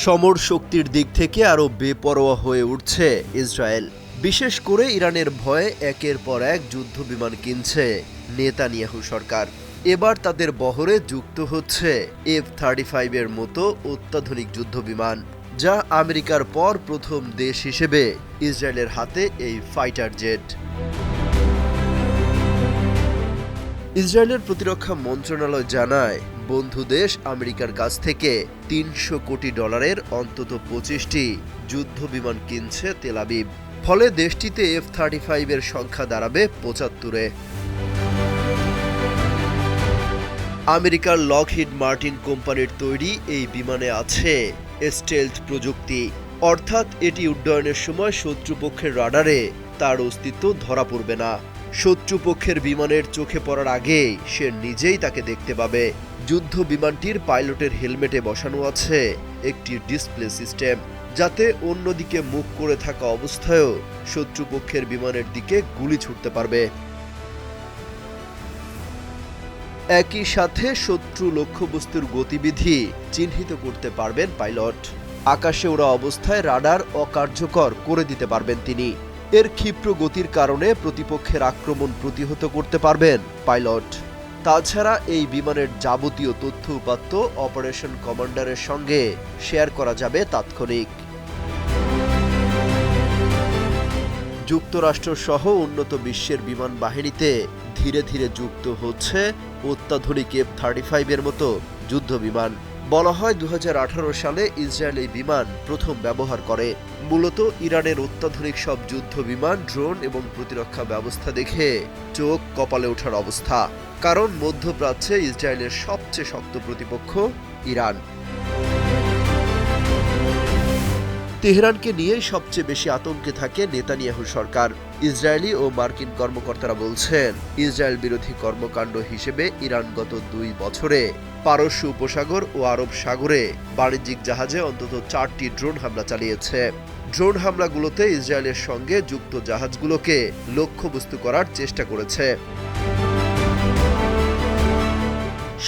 সমর শক্তির দিক থেকে আরও বেপরোয়া হয়ে উঠছে ইসরায়েল। বিশেষ করে ইরানের ভয়ে একের পর এক যুদ্ধবিমান কিনছে নেতানিয়াহু সরকার। এবার তাদের বহরে যুক্ত হচ্ছে F-35 এর মতো অত্যাধুনিক যুদ্ধবিমান, যা আমেরিকার পর প্রথম দেশ হিসেবে ইসরায়েলের হাতে এই ফাইটার জেট। ইসরায়েলের প্রতিরক্ষা মন্ত্রণালয় জানায়, বন্ধু দেশ আমেরিকার কাছ থেকে $300 কোটি অন্তত 25টি যুদ্ধবিমান কিনছে তেল আবিব। ফলে দেশটিতে F-35 এর সংখ্যা দাঁড়াবে 75-এ। আমেরিকার লকহিড মার্টিন কোম্পানির তৈরি এই বিমানে আছে স্টেলথ প্রযুক্তি, অর্থাৎ এটি উড্ডয়নের সময় শত্রুপক্ষের রাডারে তার অস্তিত্ব ধরা পড়বে না। শত্রুপক্ষের বিমানের চোখে পড়ার আগেই সে নিজেই তাকে দেখতে পাবে। যুদ্ধ বিমানটির পাইলটের হেলমেটে বসানো আছে একটি ডিসপ্লে সিস্টেম, যাতে অন্যদিকে মুখ করে থাকা অবস্থায়ও শত্রুপক্ষের বিমানের দিকে গুলি ছুটতে পারবে। একই সাথে শত্রু লক্ষ্যবস্তুর গতিবিধি চিহ্নিত করতে পারবেন পাইলট। আকাশে ওড়া অবস্থায় রাডার অকার্যকর করে দিতে পারবেন তিনি। এর ক্ষিপ্র গতির কারণে প্রতিপক্ষের আক্রমণ প্রতিহত করতে পারবেন পাইলট। তাছাড়া এই বিমানের যাবতীয় তথ্য উপাত্ত অপারেশন কমান্ডারের সঙ্গে শেয়ার করা যাবে তাৎক্ষণিক। যুক্তরাষ্ট্র সহ উন্নত বিশ্বের বিমান বাহিনীতে ধীরে ধীরে যুক্ত হচ্ছে অত্যাধুনিক F-35 এর মতো যুদ্ধ বিমান। বলা হয় 2018 সালে ইসরায়েল এই বিমান প্রথম ব্যবহার করে। মূলত ইরানের অত্যাধুনিক সব যুদ্ধ বিমান, ড্রোন এবং প্রতিরক্ষা ব্যবস্থা দেখে চোখ কপালে ওঠার অবস্থা। কারণ মধ্যপ্রাচ্যে ইসরায়েলের সবচেয়ে শক্ত প্রতিপক্ষ ইরান। তেহরানকে নিয়ে সবচেয়ে বেশি আতঙ্কে থাকে নেতানিয়াহু সরকার। ইসরায়েলি ও মার্কিন কর্মকর্তারা বলছেন, ইসরায়েল বিরোধী কর্মকাণ্ড হিসেবে ইরান গত 2 বছরে পারস্য উপসাগর ও আরব সাগরে বাণিজ্যিক জাহাজে অন্তত 4টি ড্রোন হামলা চালিয়েছে। ড্রোন হামলাগুলোতে ইসরায়েলের সঙ্গে যুক্ত জাহাজগুলোকে লক্ষ্যবস্তু করার চেষ্টা করেছে।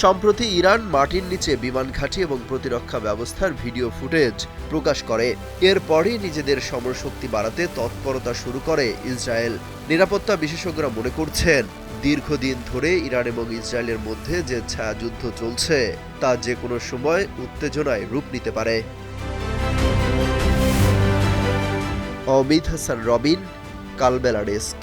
সম্প্রতি ইরান মাটির নিচে বিমান ঘাঁটি এবং প্রতিরক্ষা ব্যবস্থার ভিডিও ফুটেজ প্রকাশ করে। এরপরই নিজেদের সমরশক্তি বাড়াতে তৎপরতা শুরু করে ইসরায়েল। নিরাপত্তা বিশেষজ্ঞরা মনে করছেন, দীর্ঘদিন ধরে ইরান এবং ইসরায়েলের মধ্যে যে ছায়াযুদ্ধ চলছে তা যে কোনো সময় উত্তেজনায় রূপ নিতে পারে। অমিত হাসান রবিন, কালবেলা ডেস্ক।